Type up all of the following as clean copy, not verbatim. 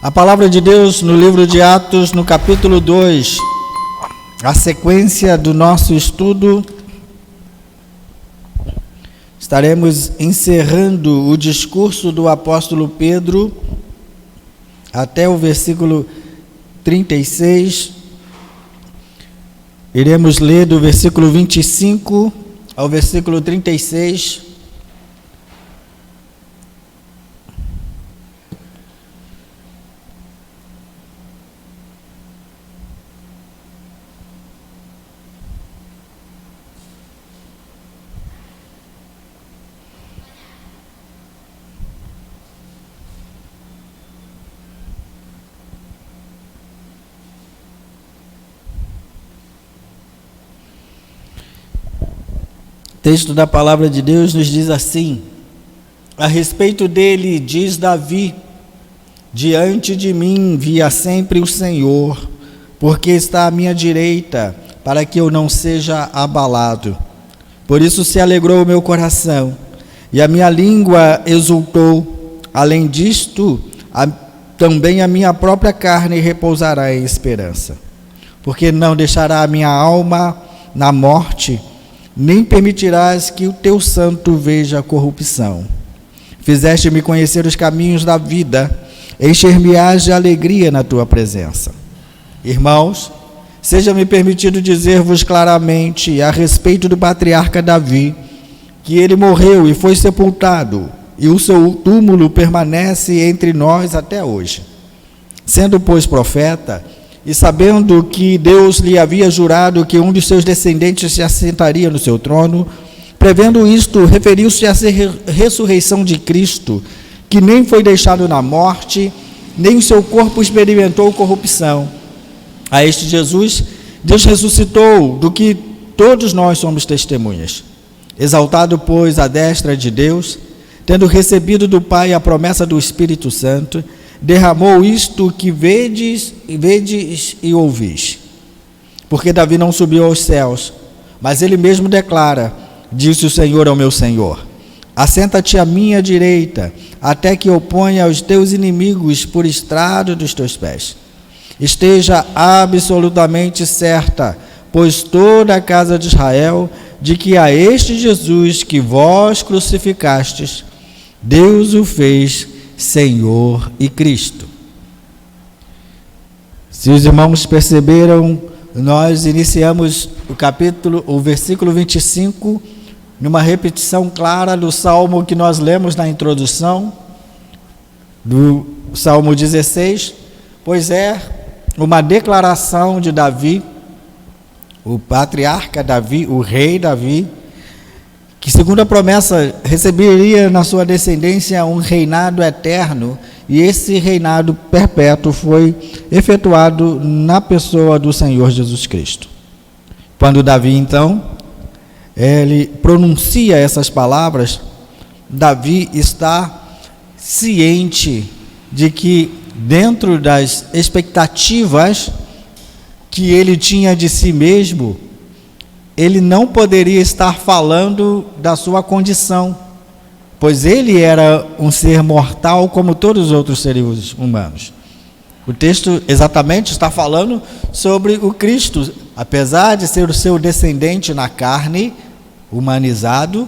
A palavra de Deus no livro de Atos, no capítulo 2, a sequência do nosso estudo, estaremos encerrando o discurso do apóstolo Pedro até o versículo 36. Iremos ler do versículo 25 ao versículo 36. O texto da palavra de Deus nos diz assim: a respeito dele diz Davi: diante de mim via sempre o Senhor, porque está à minha direita, para que eu não seja abalado. Por isso se alegrou o meu coração, e a minha língua exultou. Além disto, também a minha própria carne repousará em esperança, porque não deixará a minha alma na morte, nem permitirás que o teu santo veja a corrupção. Fizeste-me conhecer os caminhos da vida, encher-me-ás de alegria na tua presença. Irmãos, seja-me permitido dizer-vos claramente a respeito do patriarca Davi, que ele morreu e foi sepultado, e o seu túmulo permanece entre nós até hoje. Sendo, pois, profeta, e sabendo que Deus lhe havia jurado que um de seus descendentes se assentaria no seu trono, prevendo isto, referiu-se à ressurreição de Cristo, que nem foi deixado na morte, nem o seu corpo experimentou corrupção. A este Jesus, Deus ressuscitou, do que todos nós somos testemunhas. Exaltado, pois, à destra de Deus, tendo recebido do Pai a promessa do Espírito Santo, derramou isto que vedes e ouvis. Porque Davi não subiu aos céus, mas ele mesmo declara: disse o Senhor ao meu Senhor: assenta-te à minha direita, até que eu ponha os teus inimigos por estrado dos teus pés. Esteja absolutamente certa, pois toda a casa de Israel, de que a este Jesus que vós crucificastes, Deus o fez Senhor e Cristo. Se os irmãos perceberam, nós iniciamos o versículo 25, numa repetição clara do salmo que nós lemos na introdução, do Salmo 16, pois é uma declaração de Davi, o patriarca Davi, o rei Davi, que segundo a promessa receberia na sua descendência um reinado eterno, e esse reinado perpétuo foi efetuado na pessoa do Senhor Jesus Cristo. Quando Davi, então, ele pronuncia essas palavras, Davi está ciente de que dentro das expectativas que ele tinha de si mesmo, ele não poderia estar falando da sua condição, pois ele era um ser mortal como todos os outros seres humanos. O texto exatamente está falando sobre o Cristo. Apesar de ser o seu descendente na carne, humanizado,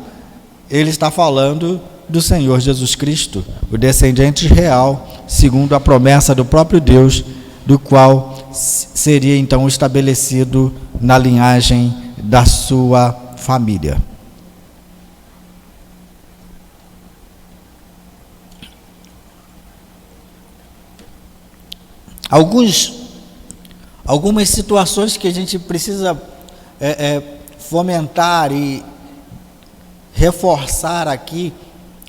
ele está falando do Senhor Jesus Cristo, o descendente real, segundo a promessa do próprio Deus, do qual seria então estabelecido na linhagem da sua família. Algumas situações que a gente precisa fomentar e reforçar aqui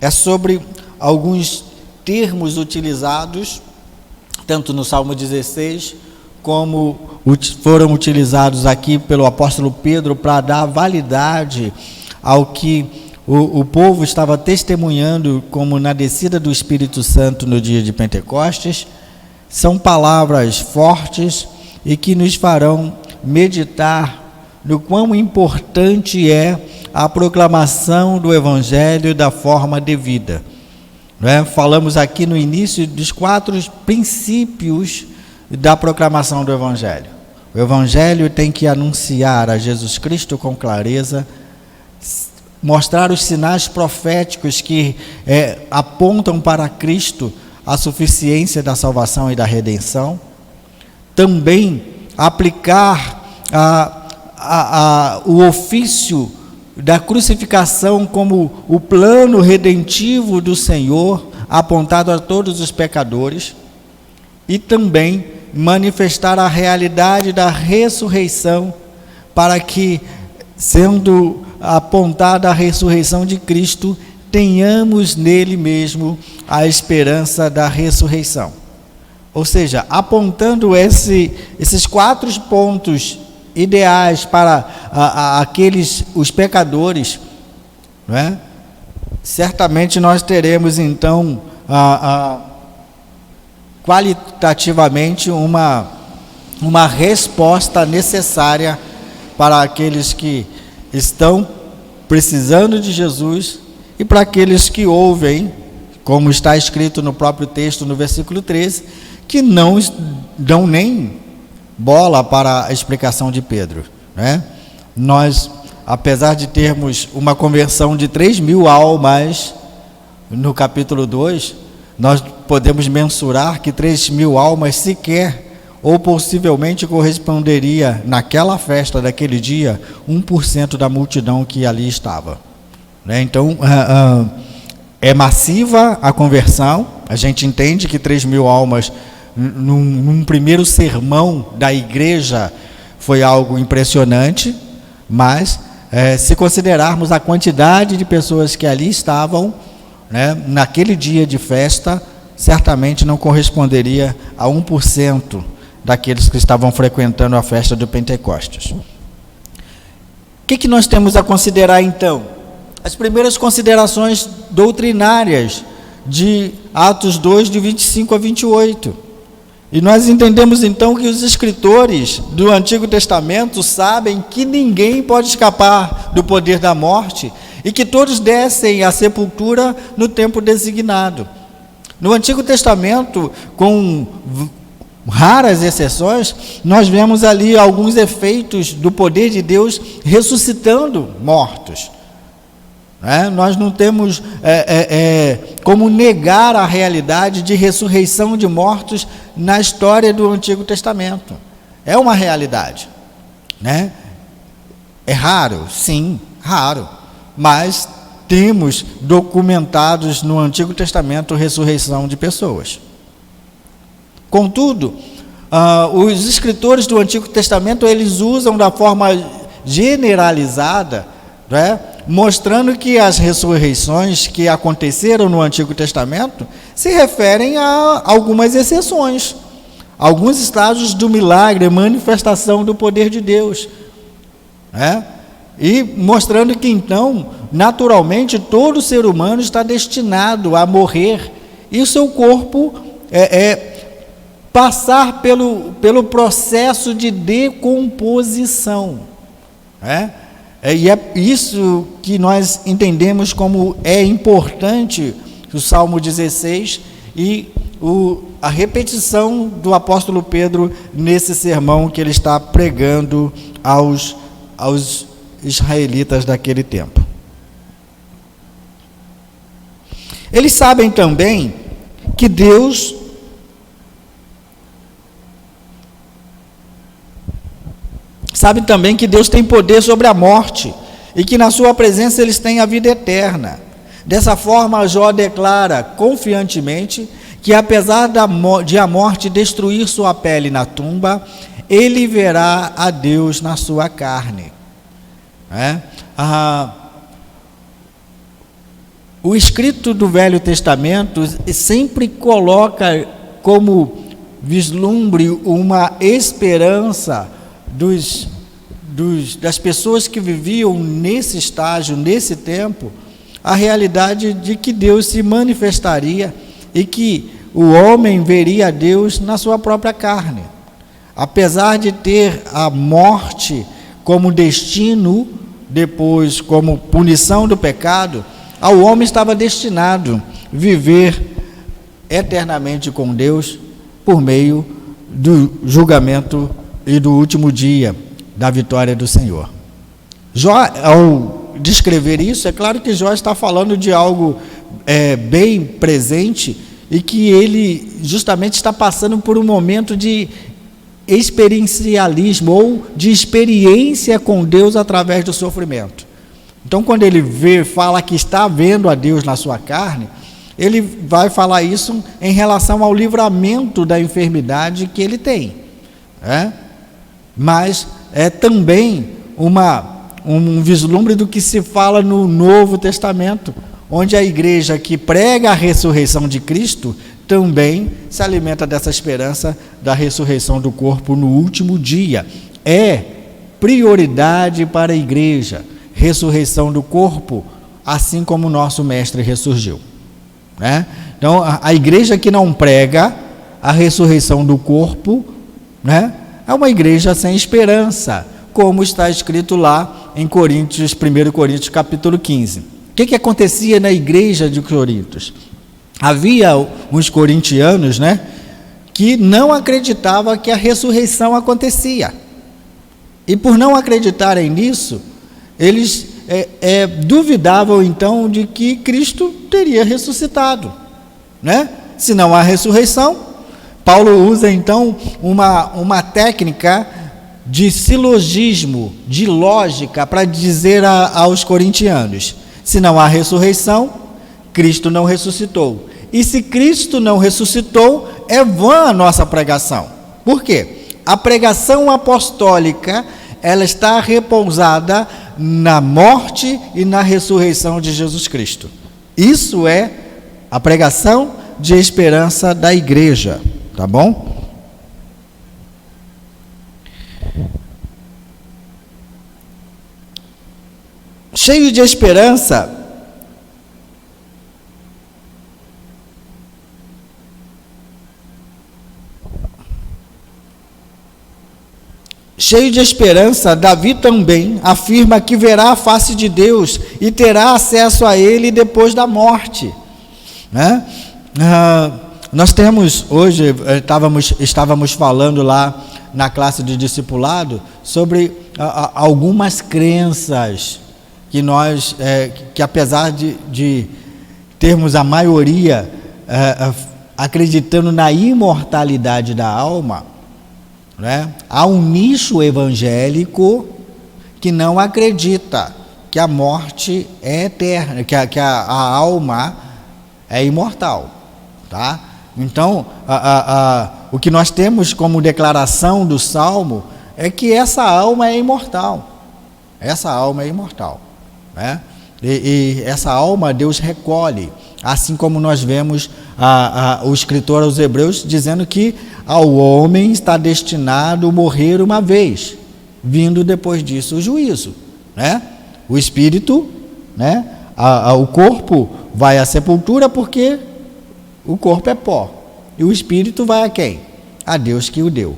é sobre alguns termos utilizados, tanto no Salmo 16, como foram utilizados aqui pelo apóstolo Pedro para dar validade ao que o povo estava testemunhando, como na descida do Espírito Santo no dia de Pentecostes. São palavras fortes e que nos farão meditar no quão importante é a proclamação do Evangelho da forma devida. né? Falamos aqui no início dos 4 princípios da proclamação do Evangelho. O Evangelho tem que anunciar a Jesus Cristo com clareza, mostrar os sinais proféticos que apontam para Cristo, a suficiência da salvação e da redenção. Também aplicar o ofício da crucificação como o plano redentivo do Senhor, apontado a todos os pecadores. E também manifestar a realidade da ressurreição, para que, sendo apontada a ressurreição de Cristo, tenhamos nele mesmo a esperança da ressurreição. Ou seja, apontando esses 4 pontos ideais para os pecadores, não é? Certamente nós teremos então qualitativamente uma resposta necessária para aqueles que estão precisando de Jesus e para aqueles que ouvem, como está escrito no próprio texto, no versículo 13, que não dão nem bola para a explicação de Pedro, né? Nós, apesar de termos uma conversão de 3.000 almas no capítulo 2, nós podemos mensurar que 3.000 almas sequer ou possivelmente corresponderia naquela festa daquele dia 1% da multidão que ali estava, né? Então é massiva a conversão. A gente entende que 3.000 almas num primeiro sermão da igreja foi algo impressionante, mas se considerarmos a quantidade de pessoas que ali estavam, né, naquele dia de festa, certamente não corresponderia a 1% daqueles que estavam frequentando a festa do Pentecostes. O que nós temos a considerar então? As primeiras considerações doutrinárias de Atos 2, de 25 a 28. E nós entendemos então que os escritores do Antigo Testamento sabem que ninguém pode escapar do poder da morte e que todos descem à sepultura no tempo designado. No Antigo Testamento, com raras exceções, nós vemos ali alguns efeitos do poder de Deus ressuscitando mortos. Nós não temos como negar a realidade de ressurreição de mortos na história do Antigo Testamento. É uma realidade, né? É raro, sim, raro, mas temos documentados no Antigo Testamento ressurreição de pessoas. Contudo, os escritores do Antigo Testamento, eles usam da forma generalizada, né, mostrando que as ressurreições que aconteceram no Antigo Testamento se referem a algumas exceções, alguns estágios do milagre, manifestação do poder de Deus, né? E mostrando que então, naturalmente, todo ser humano está destinado a morrer e o seu corpo passar pelo processo de decomposição, né? E é isso que nós entendemos como é importante o Salmo 16 e a repetição do apóstolo Pedro nesse sermão que ele está pregando aos israelitas daquele tempo. Eles sabem também que Deus tem poder sobre a morte e que na sua presença eles têm a vida eterna. Dessa forma, Jó declara confiantemente que apesar de a morte destruir sua pele na tumba, ele verá a Deus na sua carne. O escrito do Velho Testamento sempre coloca como vislumbre uma esperança das pessoas que viviam nesse estágio, nesse tempo, a realidade de que Deus se manifestaria e que o homem veria a Deus na sua própria carne. Apesar de ter a morte como destino, depois como punição do pecado, ao homem estava destinado viver eternamente com Deus por meio do julgamento e do último dia da vitória do Senhor. Jó, ao descrever isso, é claro que Jó está falando de algo bem presente e que ele justamente está passando por um momento de experiencialismo ou de experiência com Deus através do sofrimento. Então, quando ele fala que está vendo a Deus na sua carne, ele vai falar isso em relação ao livramento da enfermidade que ele tem. Mas é também um vislumbre do que se fala no Novo Testamento, onde a igreja que prega a ressurreição de Cristo também se alimenta dessa esperança da ressurreição do corpo no último dia. É prioridade para a igreja, ressurreição do corpo, assim como o nosso mestre ressurgiu. Então, a igreja que não prega a ressurreição do corpo, é uma igreja sem esperança, como está escrito lá em 1 Coríntios capítulo 15. O que acontecia na igreja de Corintos? Havia uns corintianos, que não acreditavam que a ressurreição acontecia. E por não acreditarem nisso, eles duvidavam então de que Cristo teria ressuscitado. Se não há ressurreição, Paulo usa então uma técnica de silogismo, de lógica, para dizer aos corintianos: se não há ressurreição, Cristo não ressuscitou. E se Cristo não ressuscitou, é vã a nossa pregação. Por quê? A pregação apostólica, ela está repousada na morte e na ressurreição de Jesus Cristo. Isso é a pregação de esperança da igreja, tá bom? Cheio de esperança, Davi também afirma que verá a face de Deus e terá acesso a Ele depois da morte. Nós temos hoje, estávamos falando lá na classe de discipulado sobre algumas crenças que nós, que apesar de termos a maioria acreditando na imortalidade da alma, há um nicho evangélico que não acredita que a morte é eterna, que a alma é imortal, tá? Então, o que nós temos como declaração do Salmo é que essa alma é imortal. Essa alma é imortal, E essa alma Deus recolhe, assim como nós vemos o escritor aos Hebreus dizendo que ao homem está destinado morrer uma vez, vindo depois disso o juízo, O espírito, o corpo vai à sepultura porque o corpo é pó, e o espírito vai a quem? A Deus que o deu,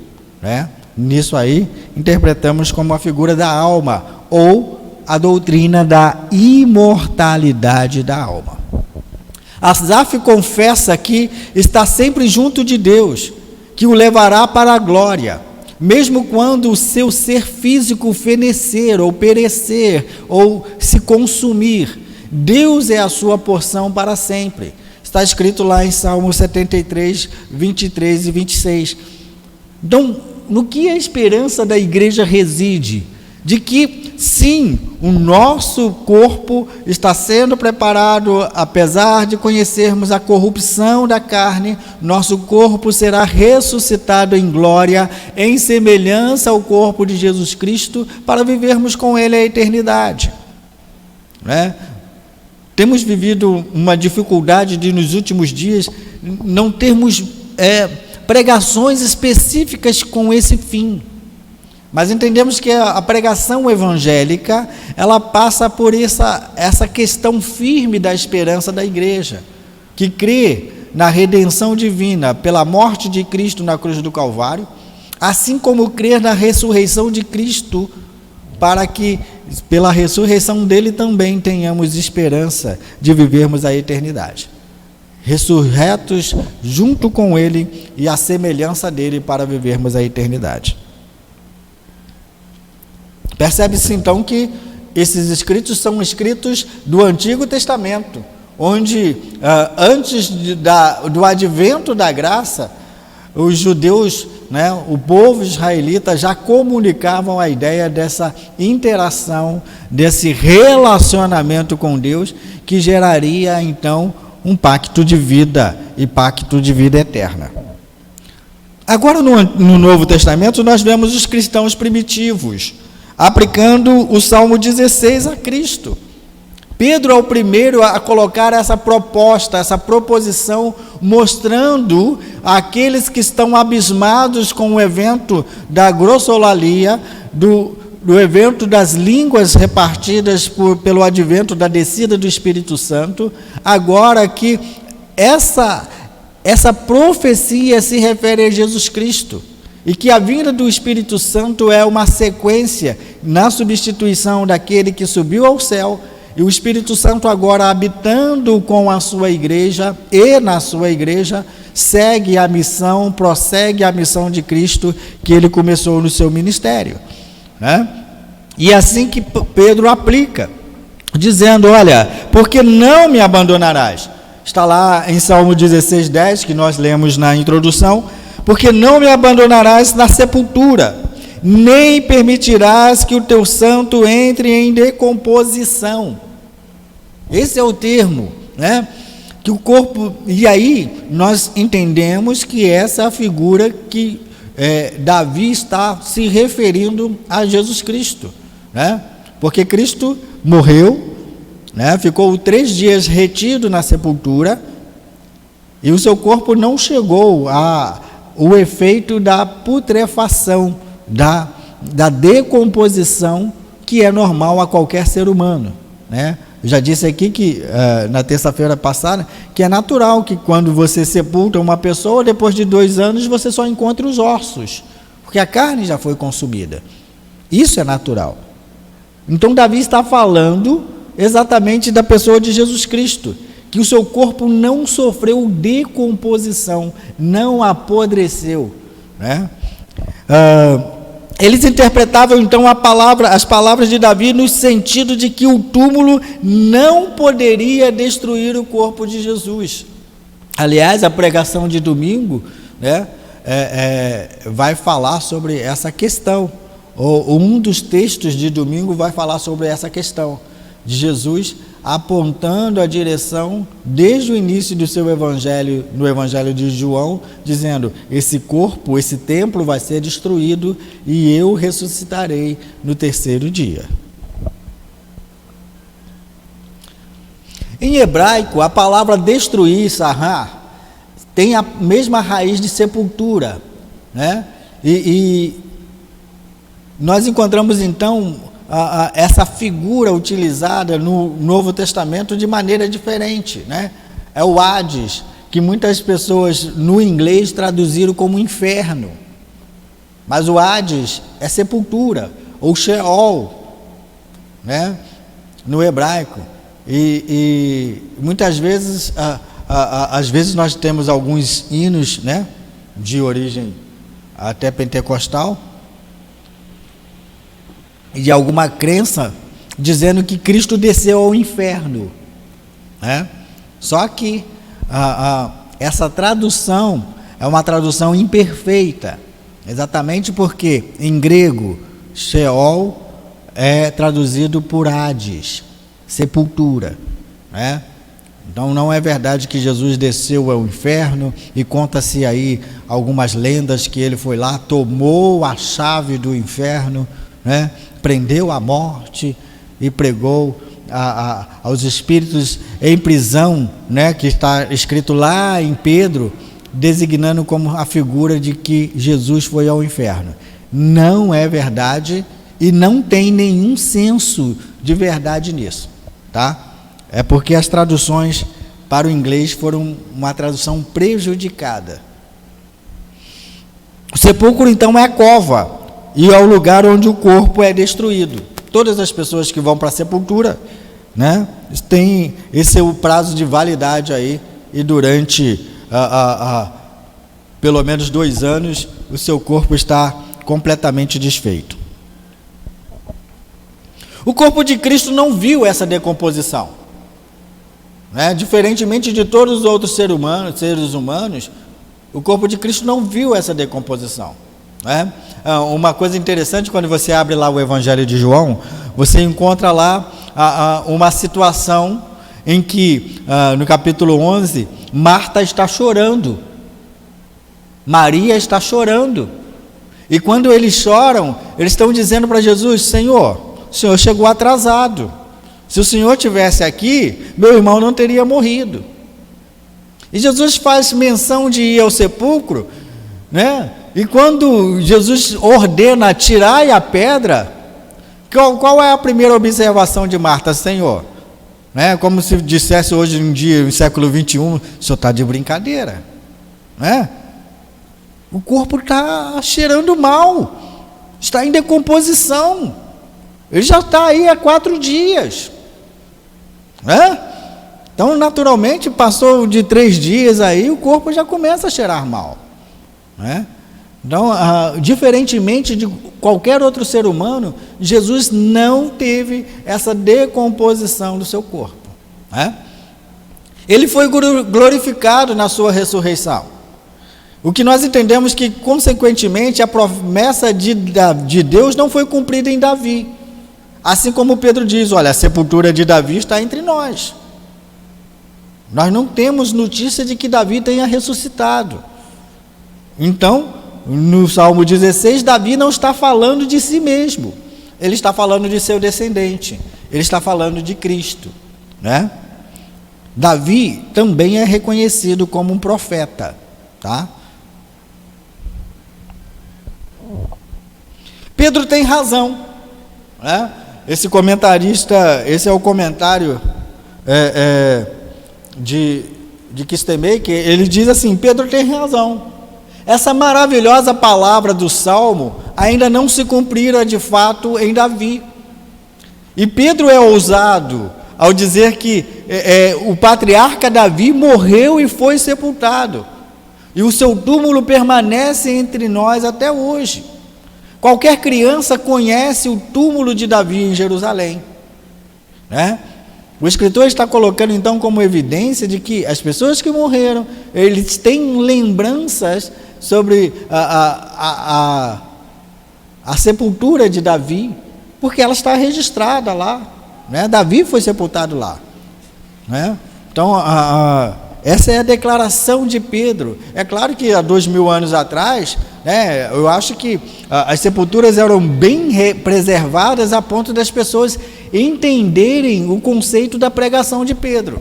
Nisso aí interpretamos como a figura da alma ou a doutrina da imortalidade da alma. Asaf confessa que está sempre junto de Deus, que o levará para a glória, mesmo quando o seu ser físico fenecer, ou perecer, ou se consumir. Deus é a sua porção para sempre. Está escrito lá em Salmo 73, 23 e 26. Então, no que a esperança da igreja reside? De que, sim, o nosso corpo está sendo preparado, apesar de conhecermos a corrupção da carne, nosso corpo será ressuscitado em glória, em semelhança ao corpo de Jesus Cristo, para vivermos com Ele a eternidade. Temos vivido uma dificuldade de, nos últimos dias, não termos pregações específicas com esse fim. Mas entendemos que a pregação evangélica, ela passa por essa questão firme da esperança da igreja, que crê na redenção divina pela morte de Cristo na cruz do Calvário, assim como crê na ressurreição de Cristo, para que pela ressurreição dele também tenhamos esperança de vivermos a eternidade. ressurretos junto com ele e à semelhança dele para vivermos a eternidade. Percebe-se então que esses escritos são escritos do Antigo Testamento, onde antes do advento da graça, os judeus, o povo israelita já comunicavam a ideia dessa interação, desse relacionamento com Deus, que geraria então um pacto de vida e pacto de vida eterna. Agora no Novo Testamento nós vemos os cristãos primitivos aplicando o Salmo 16 a Cristo. Pedro é o primeiro a colocar essa proposta, essa proposição, mostrando àqueles que estão abismados com o evento da glossolalia, do evento das línguas repartidas pelo advento da descida do Espírito Santo, agora que essa profecia se refere a Jesus Cristo, e que a vinda do Espírito Santo é uma sequência na substituição daquele que subiu ao céu, e o Espírito Santo agora habitando com a sua igreja, e na sua igreja, prossegue a missão de Cristo que ele começou no seu ministério. E assim que Pedro aplica, dizendo, olha, porque não me abandonarás? Está lá em Salmo 16:10, que nós lemos na introdução, porque não me abandonarás na sepultura, nem permitirás que o teu santo entre em decomposição. Esse é o termo, que o corpo, e aí nós entendemos que essa é a figura que Davi está se referindo a Jesus Cristo, porque Cristo morreu, ficou 3 dias retido na sepultura, e o seu corpo não chegou o efeito da putrefação, da decomposição que é normal a qualquer ser humano, Eu já disse aqui que na terça-feira passada que é natural que quando você sepulta uma pessoa, depois de 2 anos você só encontra os ossos, porque a carne já foi consumida. Isso é natural. Então Davi está falando exatamente da pessoa de Jesus Cristo, que o seu corpo não sofreu decomposição, não apodreceu, Eles interpretavam então as palavras de Davi no sentido de que o túmulo não poderia destruir o corpo de Jesus. Aliás, a pregação de domingo vai falar sobre essa questão, ou um dos textos de domingo vai falar sobre essa questão, de Jesus apontando a direção desde o início do seu evangelho, no evangelho de João, dizendo, esse corpo, esse templo vai ser destruído e eu ressuscitarei no 3º dia. Em hebraico, a palavra destruir, sará, tem a mesma raiz de sepultura, e nós encontramos então essa figura utilizada no Novo Testamento de maneira diferente, É o Hades, que muitas pessoas no inglês traduziram como inferno, mas o Hades é sepultura, ou Sheol, no hebraico, e muitas vezes, às vezes nós temos alguns hinos, de origem até pentecostal, de alguma crença, dizendo que Cristo desceu ao inferno, Só que essa tradução é uma tradução imperfeita, exatamente porque em grego Sheol é traduzido por Hades, sepultura, Então não é verdade que Jesus desceu ao inferno, e conta-se aí algumas lendas que ele foi lá, tomou a chave do inferno, prendeu a morte e pregou aos espíritos em prisão, que está escrito lá em Pedro, designando como a figura de que Jesus foi ao inferno. Não é verdade e não tem nenhum senso de verdade nisso, É porque as traduções para o inglês foram uma tradução prejudicada. O sepulcro então é a cova, e é o lugar onde o corpo é destruído. Todas as pessoas que vão para a sepultura, tem esse é o prazo de validade aí e durante pelo menos 2 anos o seu corpo está completamente desfeito. O corpo de Cristo não viu essa decomposição, né? Diferentemente de todos os outros seres humanos, o corpo de Cristo não viu essa decomposição, né? Uma coisa interessante, quando você abre lá o Evangelho de João, você encontra lá uma situação em que, no capítulo 11, Marta está chorando, Maria está chorando, e quando eles choram, eles estão dizendo para Jesus: Senhor, o Senhor chegou atrasado, se o Senhor estivesse aqui, meu irmão não teria morrido. E Jesus faz menção de ir ao sepulcro, né? E quando Jesus ordena tirar a pedra, qual é a primeira observação de Marta? Senhor, né? Como se dissesse hoje em dia, no século 21, o senhor está de brincadeira, né? O corpo está cheirando mal, está em decomposição, ele já está aí há 4 dias, né? Então, naturalmente, passou de 3 dias aí, o corpo já começa a cheirar mal, né? Então, diferentemente de qualquer outro ser humano, Jesus não teve essa decomposição do seu corpo, né? Ele foi glorificado na sua ressurreição. O que nós entendemos que, consequentemente, a promessa de Deus não foi cumprida em Davi. Assim como Pedro diz: olha, a sepultura de Davi está entre nós. Nós não temos notícia de que Davi tenha ressuscitado. Então, no Salmo 16, Davi não está falando de si mesmo, ele está falando de seu descendente, ele está falando de Cristo, né? Davi também é reconhecido como um profeta, tá? Pedro tem razão, né? Esse comentarista, esse é o comentário de Kistemaker, ele diz assim: Pedro tem razão. Essa maravilhosa palavra do Salmo ainda não se cumprira de fato em Davi. E Pedro é ousado ao dizer que o patriarca Davi morreu e foi sepultado, e o seu túmulo permanece entre nós até hoje. Qualquer criança conhece o túmulo de Davi em Jerusalém, né? O escritor está colocando então como evidência de que as pessoas que morreram, eles têm lembranças sobre a sepultura de Davi, porque ela está registrada lá, né? Davi foi sepultado lá, né? Então, essa é a declaração de Pedro. É claro que há 2000 anos atrás, né, eu acho que as sepulturas eram bem preservadas a ponto das pessoas entenderem o conceito da pregação de Pedro,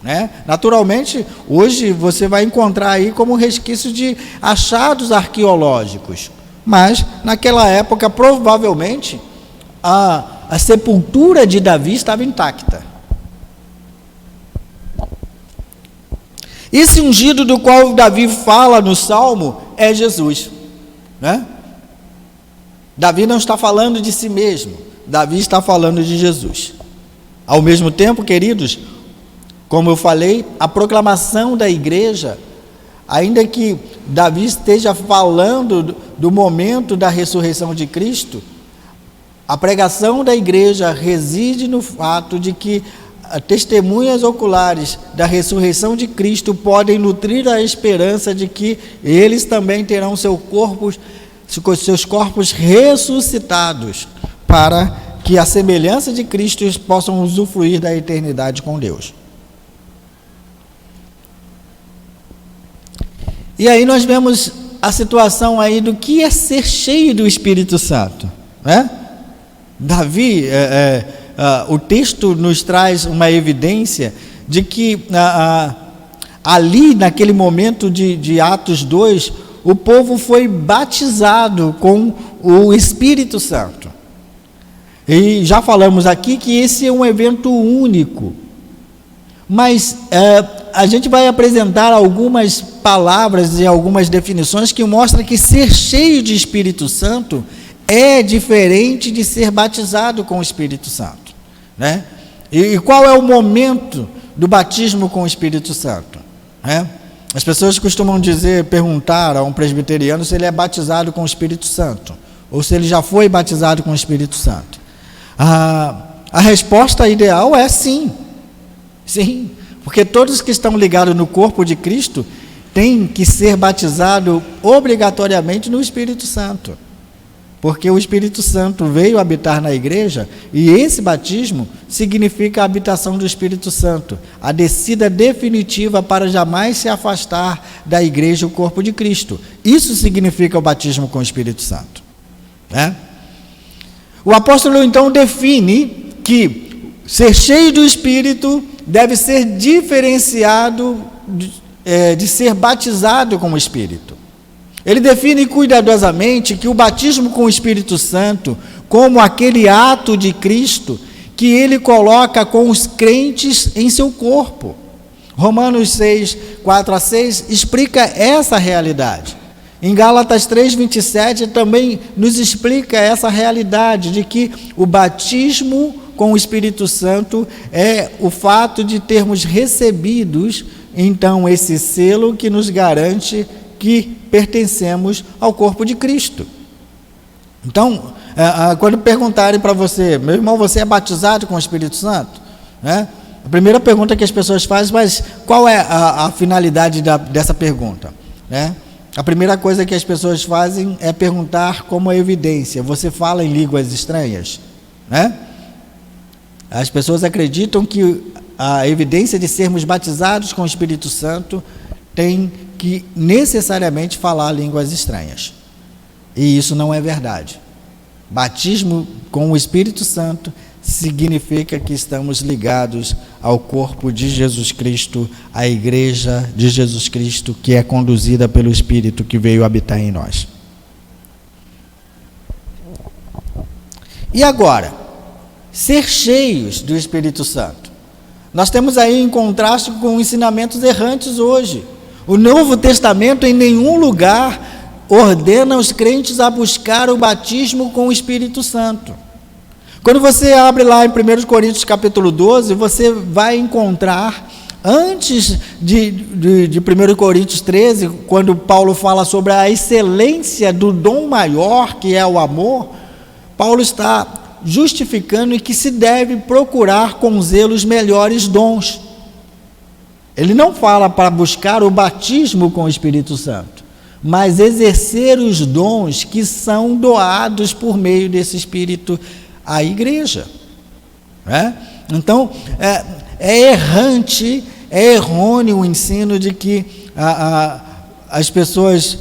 né? Naturalmente, hoje você vai encontrar aí como resquício de achados arqueológicos, mas naquela época provavelmente a sepultura de Davi estava intacta. Esse ungido do qual Davi fala no Salmo é Jesus, né? Davi não está falando de si mesmo, Davi está falando de Jesus. Ao mesmo tempo, queridos, como eu falei, a proclamação da igreja, ainda que Davi esteja falando do momento da ressurreição de Cristo, a pregação da igreja reside no fato de que testemunhas oculares da ressurreição de Cristo podem nutrir a esperança de que eles também terão seus corpos ressuscitados, para que a semelhança de Cristo eles possam usufruir da eternidade com Deus. E aí nós vemos a situação aí do que é ser cheio do Espírito Santo, né? Davi, o texto nos traz uma evidência de que ali naquele momento de Atos 2, o povo foi batizado com o Espírito Santo. E já falamos aqui que esse é um evento único, mas a gente vai apresentar algumas palavras e algumas definições que mostram que ser cheio de Espírito Santo é diferente de ser batizado com o Espírito Santo, né? E qual é o momento do batismo com o Espírito Santo, né? As pessoas costumam perguntar a um presbiteriano se ele é batizado com o Espírito Santo, ou se ele já foi batizado com o Espírito Santo. A resposta ideal é sim. Sim, porque todos que estão ligados no corpo de Cristo têm que ser batizados obrigatoriamente no Espírito Santo. Porque o Espírito Santo veio habitar na igreja e esse batismo significa a habitação do Espírito Santo, a descida definitiva para jamais se afastar da igreja, o corpo de Cristo. Isso significa o batismo com o Espírito Santo, né? O apóstolo então define que ser cheio do Espírito deve ser diferenciado de ser batizado com o Espírito. Ele define cuidadosamente que o batismo com o Espírito Santo, como aquele ato de Cristo que ele coloca com os crentes em seu corpo. Romanos 6, 4 a 6 explica essa realidade. Em Gálatas 3, 27 também nos explica essa realidade de que o batismo com o Espírito Santo é o fato de termos recebidos, então, esse selo que nos garante que pertencemos ao corpo de Cristo. Então, quando perguntarem para você, meu irmão, você é batizado com o Espírito Santo? Né? A primeira pergunta que as pessoas fazem, mas qual é a finalidade dessa pergunta? Né? A primeira coisa que as pessoas fazem é perguntar como evidência: você fala em línguas estranhas? Né? As pessoas acreditam que a evidência de sermos batizados com o Espírito Santo tem que necessariamente falar línguas estranhas. E isso não é verdade. Batismo com o Espírito Santo significa que estamos ligados ao corpo de Jesus Cristo, à igreja de Jesus Cristo, que é conduzida pelo Espírito que veio habitar em nós. E agora, ser cheios do Espírito Santo. Nós temos aí em contraste com ensinamentos errantes hoje. O Novo Testamento em nenhum lugar ordena os crentes a buscar o batismo com o Espírito Santo. Quando você abre lá em 1 Coríntios capítulo 12, você vai encontrar, antes de 1 Coríntios 13, quando Paulo fala sobre a excelência do dom maior, que é o amor, Paulo está justificando e que se deve procurar com zelo os melhores dons. Ele não fala para buscar o batismo com o Espírito Santo, mas exercer os dons que são doados por meio desse Espírito à igreja. Né? Então, é errante, é errôneo o ensino de que as pessoas,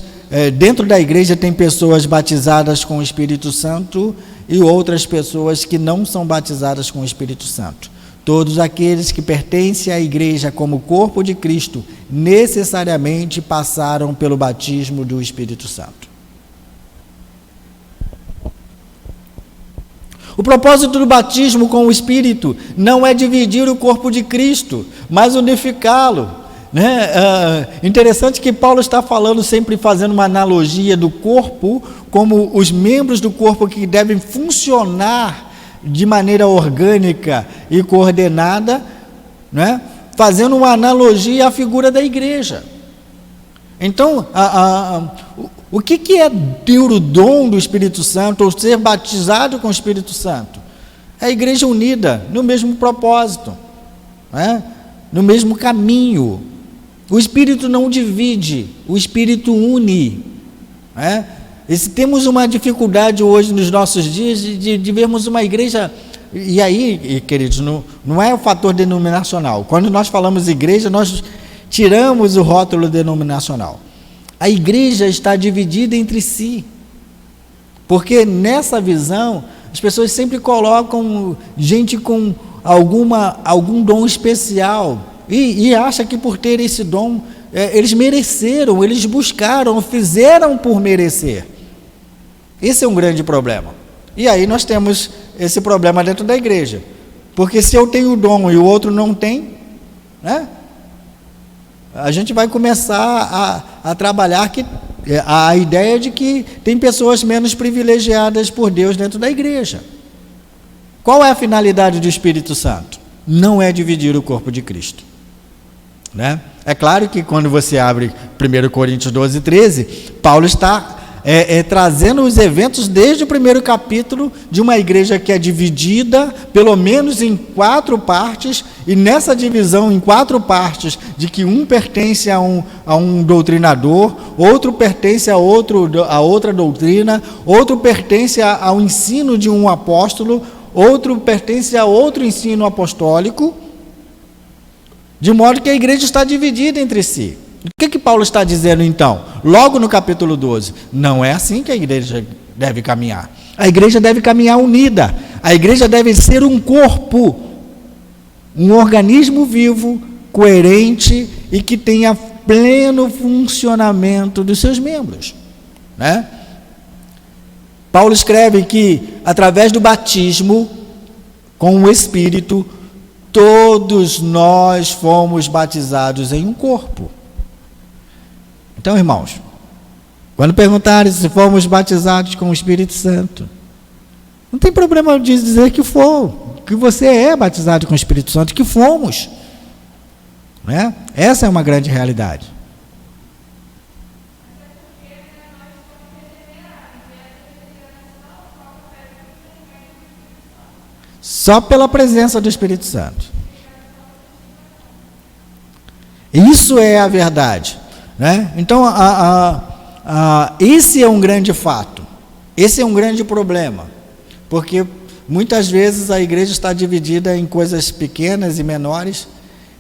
dentro da igreja tem pessoas batizadas com o Espírito Santo e outras pessoas que não são batizadas com o Espírito Santo. Todos aqueles que pertencem à igreja como corpo de Cristo necessariamente passaram pelo batismo do Espírito Santo. O propósito do batismo com o Espírito não é dividir o corpo de Cristo, mas unificá-lo. Né? Interessante que Paulo está falando, sempre fazendo uma analogia do corpo, como os membros do corpo que devem funcionar de maneira orgânica e coordenada, né? Fazendo uma analogia à figura da igreja. Então, o que é ter o dom do Espírito Santo, ou ser batizado com o Espírito Santo? É a igreja unida, no mesmo propósito, né? No mesmo caminho. O Espírito não divide, o Espírito une. Né? E se temos uma dificuldade hoje nos nossos dias de vermos uma igreja, e aí, queridos, não é o fator denominacional. Quando nós falamos igreja, nós tiramos o rótulo denominacional. A igreja está dividida entre si, porque nessa visão as pessoas sempre colocam gente com algum dom especial e acha que por ter esse dom eles mereceram, eles buscaram, fizeram por merecer. Esse é um grande problema. E aí nós temos esse problema dentro da igreja, porque se eu tenho o dom e o outro não tem, né? A gente vai começar a trabalhar a ideia de que tem pessoas menos privilegiadas por Deus dentro da igreja. Qual é a finalidade do Espírito Santo? não é dividir o corpo de Cristo, né? É claro que quando você abre 1 Coríntios 12, 13, Paulo está trazendo os eventos desde o primeiro capítulo de uma igreja que é dividida pelo menos em 4 partes, e nessa divisão em 4 partes, de que um pertence a um doutrinador, outro pertence a outra doutrina, outro pertence ao ensino de um apóstolo, outro pertence a outro ensino apostólico, de modo que a igreja está dividida entre si. O que Paulo está dizendo então? Logo no capítulo 12, não é assim que a igreja deve caminhar. A igreja deve caminhar unida. A igreja deve ser um corpo, um organismo vivo, coerente e que tenha pleno funcionamento dos seus membros, né? Paulo escreve que através do batismo com o Espírito, todos nós fomos batizados em um corpo. Então, irmãos, quando perguntarem se fomos batizados com o Espírito Santo, não tem problema de dizer que você é batizado com o Espírito Santo, que fomos, né? Essa é uma grande realidade. Só pela presença do Espírito Santo. Isso é a verdade, né? Então, esse é um grande fato, esse é um grande problema, porque muitas vezes a igreja está dividida em coisas pequenas e menores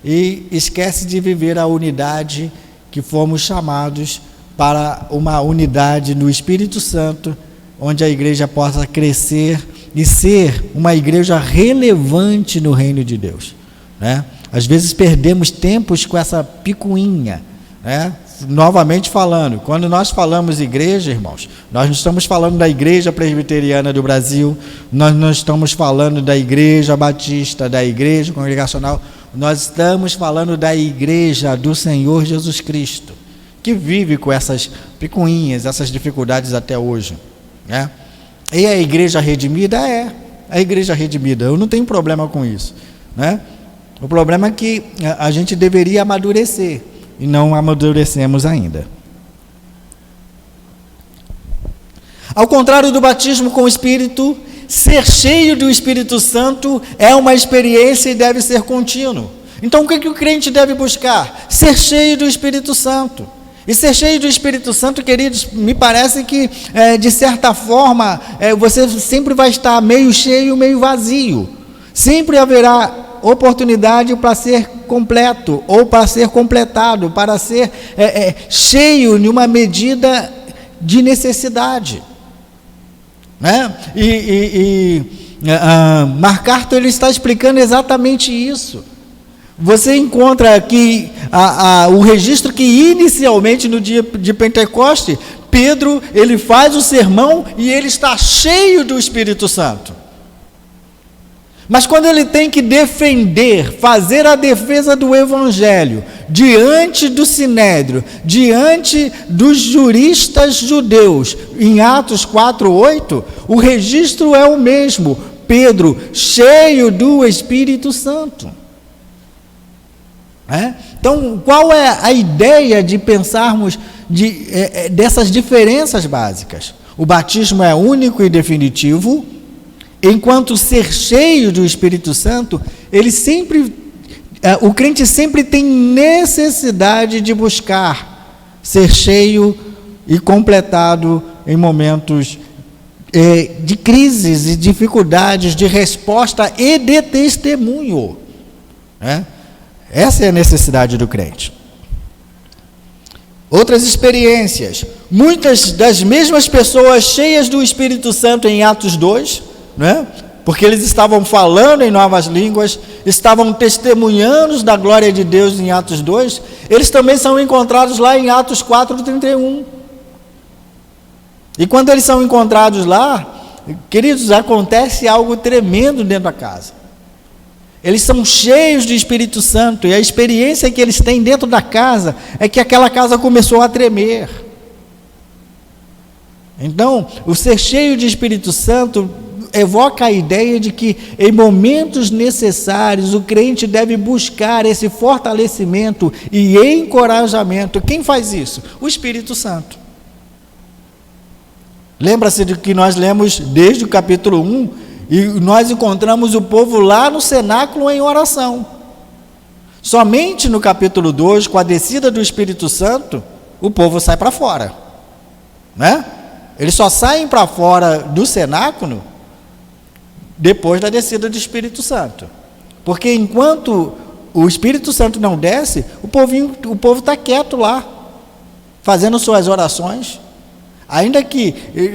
e esquece de viver a unidade que fomos chamados para, uma unidade no Espírito Santo, onde a igreja possa crescer e ser uma igreja relevante no reino de Deus, né? Às vezes perdemos tempos com essa picuinha, né? Novamente falando, quando nós falamos igreja, irmãos, nós não estamos falando da Igreja Presbiteriana do Brasil, nós não estamos falando da Igreja Batista, da Igreja Congregacional, nós estamos falando da Igreja do Senhor Jesus Cristo, que vive com essas picuinhas, essas dificuldades até hoje, né? E a Igreja Redimida a Igreja Redimida, eu não tenho problema com isso, né? O problema é que a gente deveria amadurecer, e não amadurecemos ainda. Ao contrário do batismo com o Espírito, ser cheio do Espírito Santo é uma experiência e deve ser contínuo. Então o que o crente deve buscar? Ser cheio do Espírito Santo. E ser cheio do Espírito Santo, queridos, me parece que, de certa forma, você sempre vai estar meio cheio, meio vazio. Sempre haverá oportunidade para ser completo, ou para ser completado, para ser cheio em uma medida de necessidade, né? MacArthur ele está explicando exatamente isso. Você encontra aqui o registro que inicialmente no dia de Pentecoste, Pedro ele faz o sermão e ele está cheio do Espírito Santo. Mas quando ele tem que fazer a defesa do Evangelho, diante do Sinédrio, diante dos juristas judeus, em Atos 4:8, o registro é o mesmo, Pedro cheio do Espírito Santo. Então, qual é a ideia de pensarmos dessas diferenças básicas? O batismo é único e definitivo, enquanto ser cheio do Espírito Santo, o crente sempre tem necessidade de buscar ser cheio e completado em momentos de crises e dificuldades, de resposta e de testemunho, né? Essa é a necessidade do crente. Outras experiências, muitas das mesmas pessoas cheias do Espírito Santo em Atos 2, né? Porque eles estavam falando em novas línguas, estavam testemunhando da glória de Deus em Atos 2, eles também são encontrados lá em Atos 4:31. E quando eles são encontrados lá, queridos, acontece algo tremendo dentro da casa. Eles são cheios de Espírito Santo, e a experiência que eles têm dentro da casa é que aquela casa começou a tremer. Então, o ser cheio de Espírito Santo evoca a ideia de que em momentos necessários o crente deve buscar esse fortalecimento e encorajamento. Quem faz isso? O Espírito Santo. Lembra-se de que nós lemos desde o capítulo 1 e nós encontramos o povo lá no cenáculo em oração. Somente no capítulo 2, com a descida do Espírito Santo, o povo sai para fora, né? Eles só saem para fora do cenáculo depois da descida do Espírito Santo, porque enquanto o Espírito Santo não desce, o povo está quieto lá, fazendo suas orações, ainda que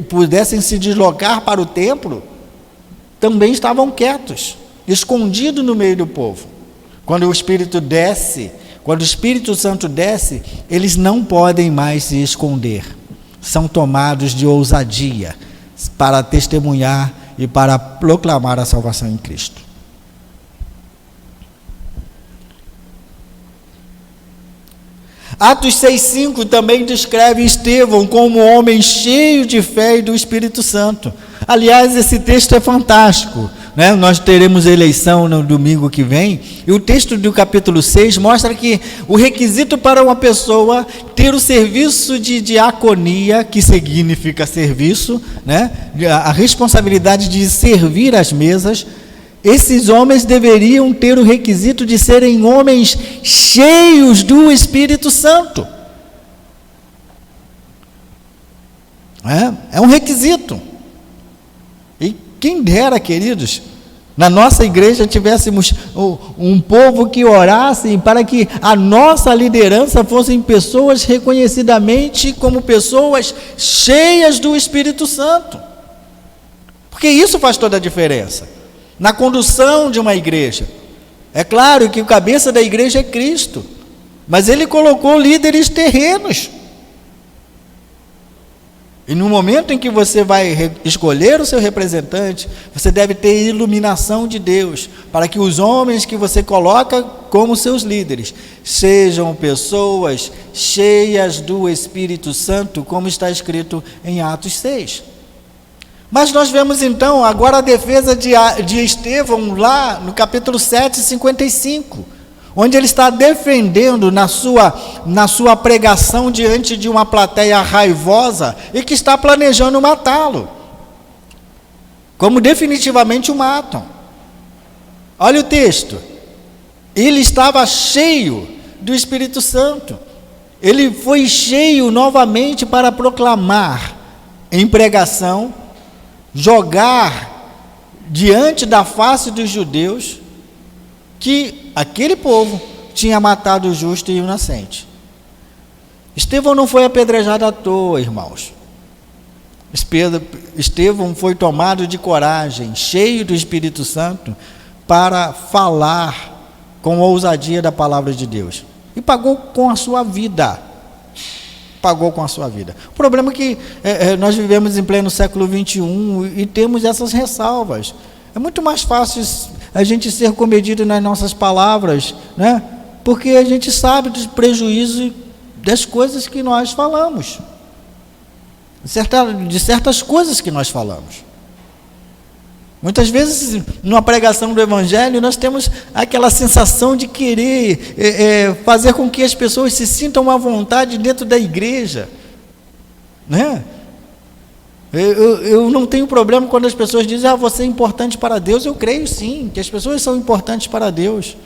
pudessem se deslocar para o templo, também estavam quietos, escondidos no meio do povo. Quando o Espírito desce, quando o Espírito Santo desce, eles não podem mais se esconder, são tomados de ousadia para testemunhar e para proclamar a salvação em Cristo. Atos 6,5 também descreve Estevão como um homem cheio de fé e do Espírito Santo. Aliás, esse texto é fantástico, né? Nós teremos eleição no domingo que vem, e o texto do capítulo 6 mostra que o requisito para uma pessoa ter o serviço de diaconia, que significa serviço, né? A responsabilidade de servir as mesas, esses homens deveriam ter o requisito de serem homens cheios do Espírito Santo. É um requisito. E quem dera, queridos, na nossa igreja tivéssemos um povo que orasse para que a nossa liderança fossem pessoas reconhecidamente como pessoas cheias do Espírito Santo. Porque isso faz toda a diferença na condução de uma igreja. É claro que o cabeça da igreja é Cristo, mas Ele colocou líderes terrenos. E no momento em que você vai escolher o seu representante, você deve ter iluminação de Deus, para que os homens que você coloca como seus líderes sejam pessoas cheias do Espírito Santo, como está escrito em Atos 6. Mas nós vemos então agora a defesa de Estevão lá no capítulo 7, 55, onde ele está defendendo na sua pregação diante de uma plateia raivosa e que está planejando matá-lo, como definitivamente o matam. Olha o texto, ele estava cheio do Espírito Santo, ele foi cheio novamente para proclamar em pregação, jogar diante da face dos judeus que aquele povo tinha matado o justo e o inocente. Estevão não foi apedrejado à toa, irmãos. Estevão foi tomado de coragem, cheio do Espírito Santo, para falar com ousadia da palavra de Deus. E pagou com a sua vida. Pagou com a sua vida. O problema é que nós vivemos em pleno século 21 e temos essas ressalvas. É muito mais fácil a gente ser comedido nas nossas palavras, né? Porque a gente sabe dos prejuízos das coisas que nós falamos, de certas coisas que nós falamos. Muitas vezes, numa pregação do Evangelho, nós temos aquela sensação de querer fazer com que as pessoas se sintam à vontade dentro da igreja, né? Eu não tenho problema quando as pessoas dizem, você é importante para Deus. Eu creio sim, que as pessoas são importantes para Deus.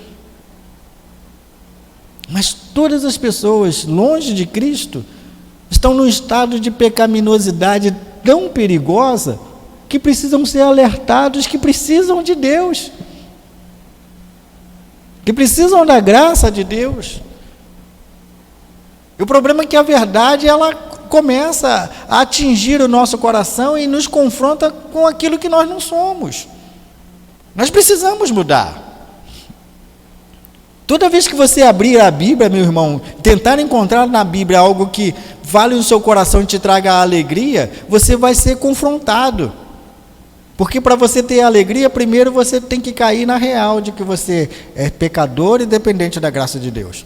Mas todas as pessoas longe de Cristo estão num estado de pecaminosidade tão perigosa que precisam ser alertados, que precisam de Deus, que precisam da graça de Deus. E o problema é que a verdade, ela começa a atingir o nosso coração e nos confronta com aquilo que nós não somos. Nós precisamos mudar. Toda vez que você abrir a Bíblia, meu irmão, tentar encontrar na Bíblia algo que vale o seu coração e te traga alegria, você vai ser confrontado. Porque para você ter alegria, primeiro você tem que cair na real de que você é pecador e dependente da graça de Deus.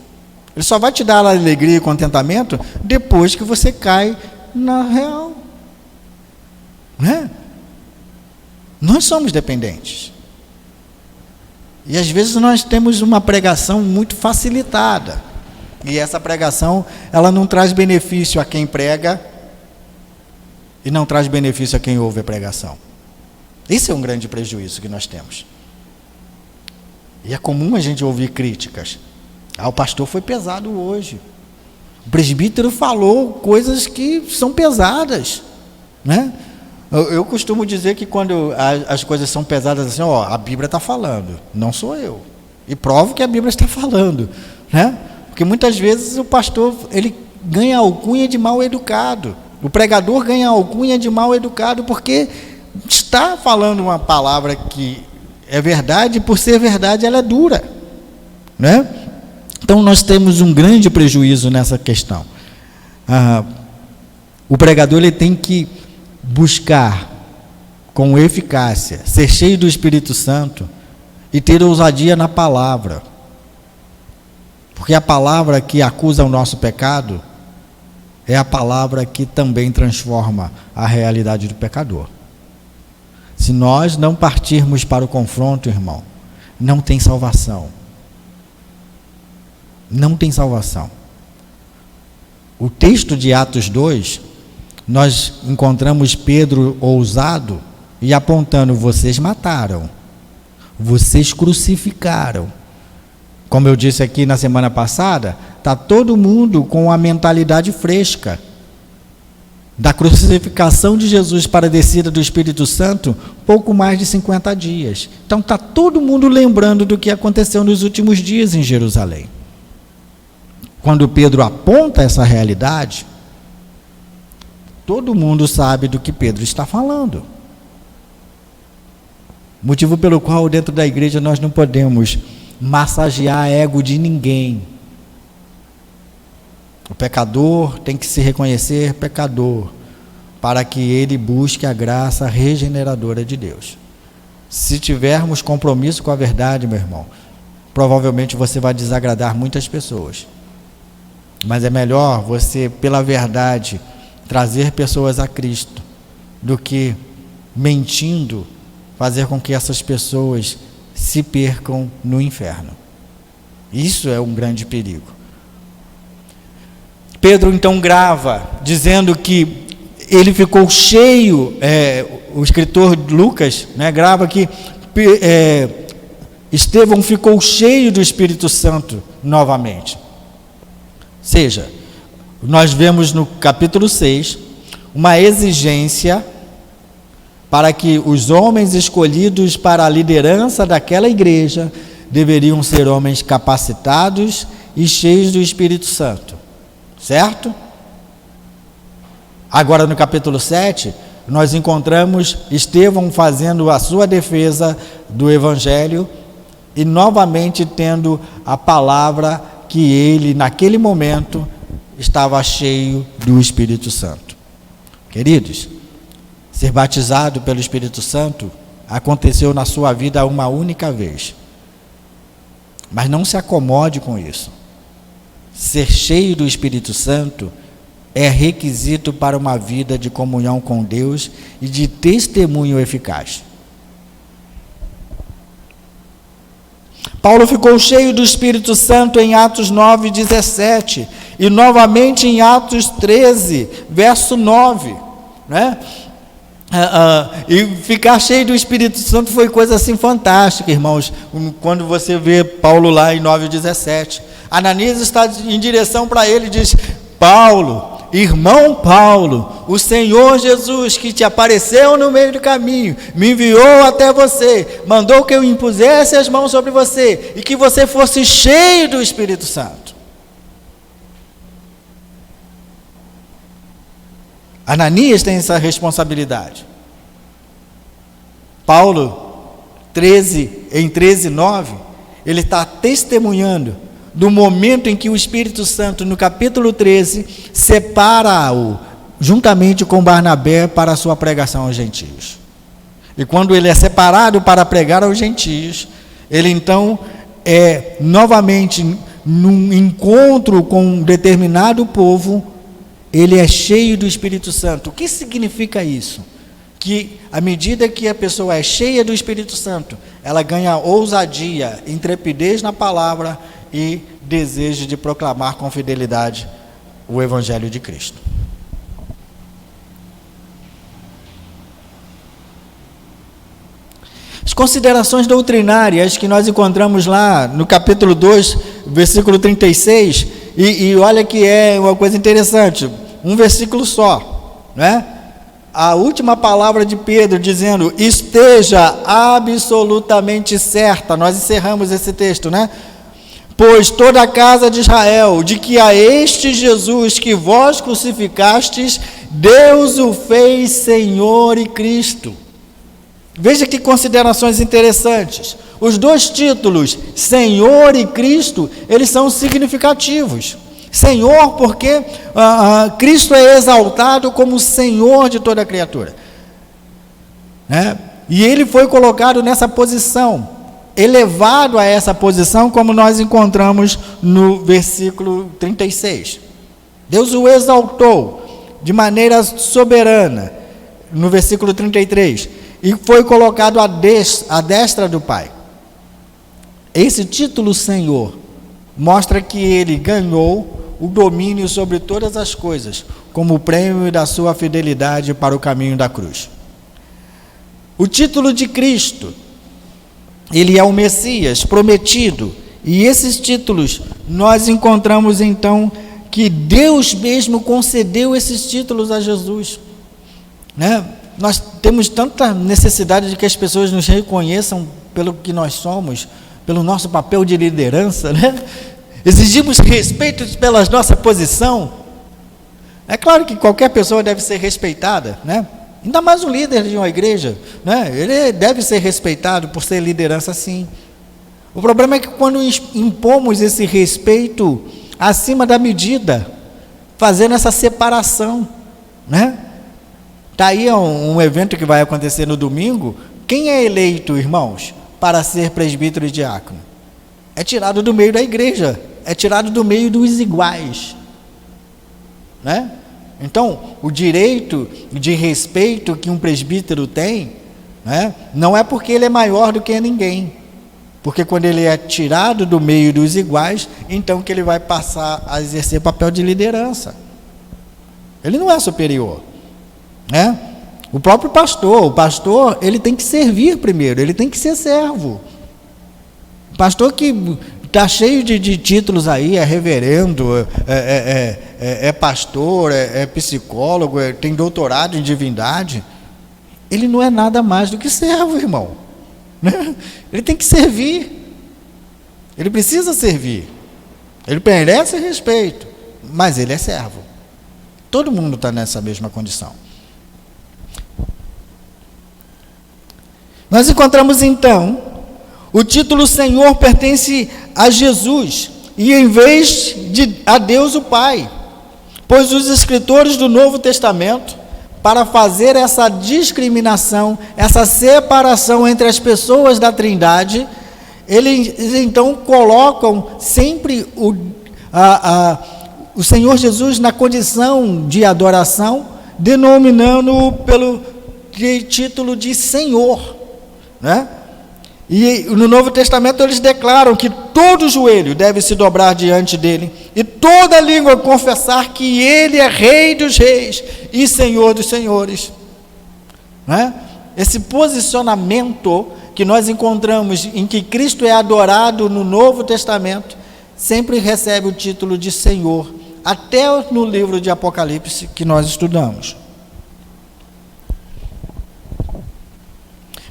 Ele só vai te dar alegria e contentamento depois que você cai na real, né? Nós somos dependentes. E às vezes nós temos uma pregação muito facilitada. E essa pregação, ela não traz benefício a quem prega e não traz benefício a quem ouve a pregação. Esse é um grande prejuízo que nós temos. E é comum a gente ouvir críticas. O pastor foi pesado hoje. O presbítero falou coisas que são pesadas, né? Eu costumo dizer que quando as coisas são pesadas assim, a Bíblia está falando, não sou eu. E provo que a Bíblia está falando, né? Porque muitas vezes o pastor, ele ganha alcunha de mal educado. O pregador ganha alcunha de mal educado porque está falando uma palavra que é verdade, e por ser verdade ela é dura, né? Então nós temos um grande prejuízo nessa questão. O pregador, ele tem que buscar com eficácia, ser cheio do Espírito Santo e ter ousadia na palavra, porque a palavra que acusa o nosso pecado é a palavra que também transforma a realidade do pecador. Se nós não partirmos para o confronto, irmão, não tem salvação. Não tem salvação. O texto de Atos 2, nós encontramos Pedro ousado e apontando: vocês mataram, vocês crucificaram. Como eu disse aqui na semana passada, está todo mundo com a mentalidade fresca da crucificação de Jesus para a descida do Espírito Santo, pouco mais de 50 dias. Então está todo mundo lembrando do que aconteceu nos últimos dias em Jerusalém. Quando Pedro aponta essa realidade, todo mundo sabe do que Pedro está falando. Motivo pelo qual dentro da igreja nós não podemos massagear ego de ninguém. O pecador tem que se reconhecer pecador, para que ele busque a graça regeneradora de Deus. Se tivermos compromisso com a verdade, meu irmão, provavelmente você vai desagradar muitas pessoas. Mas é melhor você, pela verdade, trazer pessoas a Cristo, do que, mentindo, fazer com que essas pessoas se percam no inferno. Isso é um grande perigo. Pedro então grava, dizendo que ele ficou cheio, o escritor Lucas, grava que Estevão ficou cheio do Espírito Santo novamente. Ou seja, nós vemos no capítulo 6 uma exigência para que os homens escolhidos para a liderança daquela igreja deveriam ser homens capacitados e cheios do Espírito Santo, certo? Agora no capítulo 7, nós encontramos Estevão fazendo a sua defesa do Evangelho e novamente tendo a palavra que ele, naquele momento, estava cheio do Espírito Santo. Queridos, ser batizado pelo Espírito Santo aconteceu na sua vida uma única vez. Mas não se acomode com isso. Ser cheio do Espírito Santo é requisito para uma vida de comunhão com Deus e de testemunho eficaz. Paulo ficou cheio do Espírito Santo em Atos 9:17 e novamente em Atos 13, verso 9, né? E ficar cheio do Espírito Santo foi coisa assim fantástica, irmãos, quando você vê Paulo lá em 9:17. Ananias está em direção para ele e diz: Paulo, irmão Paulo, o Senhor Jesus que te apareceu no meio do caminho, me enviou até você, mandou que eu impusesse as mãos sobre você e que você fosse cheio do Espírito Santo. Ananias tem essa responsabilidade. Paulo, em 13:9, ele está testemunhando do momento em que o Espírito Santo, no capítulo 13, separa-o, juntamente com Barnabé, para a sua pregação aos gentios. E quando ele é separado para pregar aos gentios, ele então novamente, num encontro com um determinado povo, ele é cheio do Espírito Santo. O que significa isso? que à medida que a pessoa é cheia do Espírito Santo, ela ganha ousadia, intrepidez na palavra e desejo de proclamar com fidelidade o Evangelho de Cristo. As considerações doutrinárias que nós encontramos lá no capítulo 2, versículo 36, e olha que é uma coisa interessante, um versículo só, né? A última palavra de Pedro dizendo, esteja absolutamente certa, nós encerramos esse texto, né? Pois toda a casa de Israel, de que a este Jesus que vós crucificastes, Deus o fez Senhor e Cristo. Veja que considerações interessantes. Os dois títulos, Senhor e Cristo, eles são significativos. Senhor, porque Cristo é exaltado como Senhor de toda a criatura, né? E ele foi colocado nessa posição, elevado a essa posição, como nós encontramos no versículo 36. Deus o exaltou de maneira soberana, no versículo 33, e foi colocado à destra do Pai. Esse título Senhor mostra que ele ganhou o domínio sobre todas as coisas, como prêmio da sua fidelidade para o caminho da cruz. O título de Cristo, ele é o Messias prometido, e esses títulos nós encontramos então que Deus mesmo concedeu esses títulos a Jesus, né? Nós temos tanta necessidade de que as pessoas nos reconheçam pelo que nós somos, pelo nosso papel de liderança, né? Exigimos respeito pela nossa posição. É claro que qualquer pessoa deve ser respeitada, né? Ainda mais um líder de uma igreja, né? Ele deve ser respeitado por ser liderança, sim. O problema é que quando impomos esse respeito acima da medida, fazendo essa separação, né? Está aí um evento que vai acontecer no domingo. Quem é eleito, irmãos, para ser presbítero e diácono? É tirado do meio da igreja, é tirado do meio dos iguais, né? Então, o direito de respeito que um presbítero tem, né, não é porque ele é maior do que ninguém, porque quando ele é tirado do meio dos iguais, então que ele vai passar a exercer papel de liderança. Ele não é superior, né? O próprio pastor, o pastor, ele tem que servir primeiro, ele tem que ser servo. O pastor que está cheio de títulos aí, é reverendo, é pastor, é psicólogo, tem doutorado em divindade, ele não é nada mais do que servo, irmão, né? Ele tem que servir, ele precisa servir, ele merece respeito, mas ele é servo. Todo mundo está nessa mesma condição. Nós encontramos então, o título Senhor pertence a Jesus, e em vez de a Deus o Pai, pois os escritores do Novo Testamento, para fazer essa discriminação, essa separação entre as pessoas da Trindade, eles então colocam sempre o Senhor Jesus na condição de adoração, denominando-o pelo título de Senhor, né? E no Novo Testamento eles declaram que todo joelho deve se dobrar diante dele e toda língua confessar que ele é Rei dos reis e Senhor dos senhores, né? Esse posicionamento que nós encontramos em que Cristo é adorado no Novo Testamento sempre recebe o título de Senhor, até no livro de Apocalipse que nós estudamos.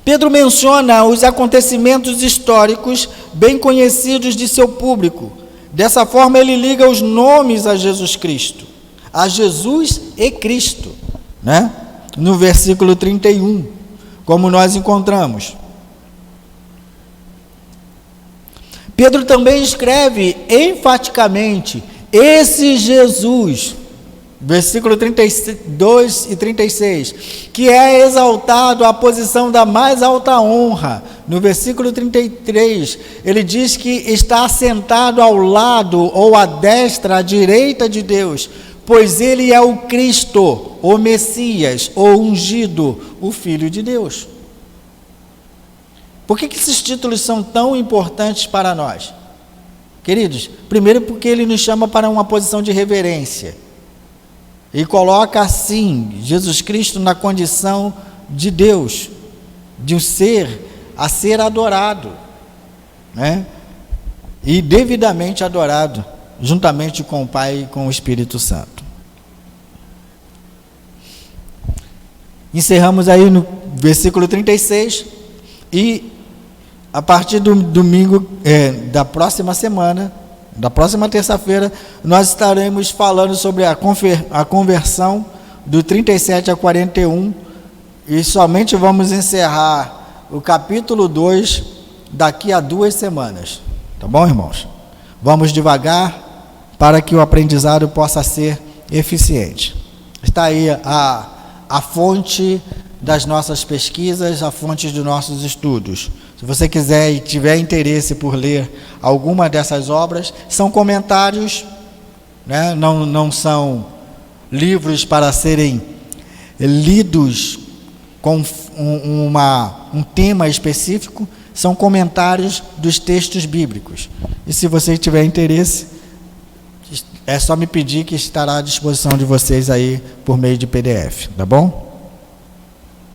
Pedro menciona os acontecimentos históricos bem conhecidos de seu público. Dessa forma, ele liga os nomes a Jesus Cristo, a Jesus e Cristo, né? No versículo 31, como nós encontramos. Pedro também escreve enfaticamente, esse Jesus, versículo 32 e 36, que é exaltado à posição da mais alta honra. No versículo 33, ele diz que está assentado ao lado ou à destra, à direita de Deus, pois ele é o Cristo, o Messias, o ungido, o Filho de Deus. Por que esses títulos são tão importantes para nós? Queridos, primeiro porque ele nos chama para uma posição de reverência e coloca assim Jesus Cristo na condição de Deus, de um ser a ser adorado, né? E devidamente adorado, juntamente com o Pai e com o Espírito Santo. Encerramos aí no versículo 36 e a partir do domingo da próxima semana, da próxima terça-feira, nós estaremos falando sobre a conversão do 37 a 41 e somente vamos encerrar o capítulo 2 daqui a 2 semanas. Tá bom, irmãos? Vamos devagar para que o aprendizado possa ser eficiente. Está aí a fonte das nossas pesquisas, a fonte dos nossos estudos. Se você quiser e tiver interesse por ler alguma dessas obras, são comentários, né? Não são livros para serem lidos com um tema específico, são comentários dos textos bíblicos. E se você tiver interesse, é só me pedir que estará à disposição de vocês aí por meio de PDF, tá bom?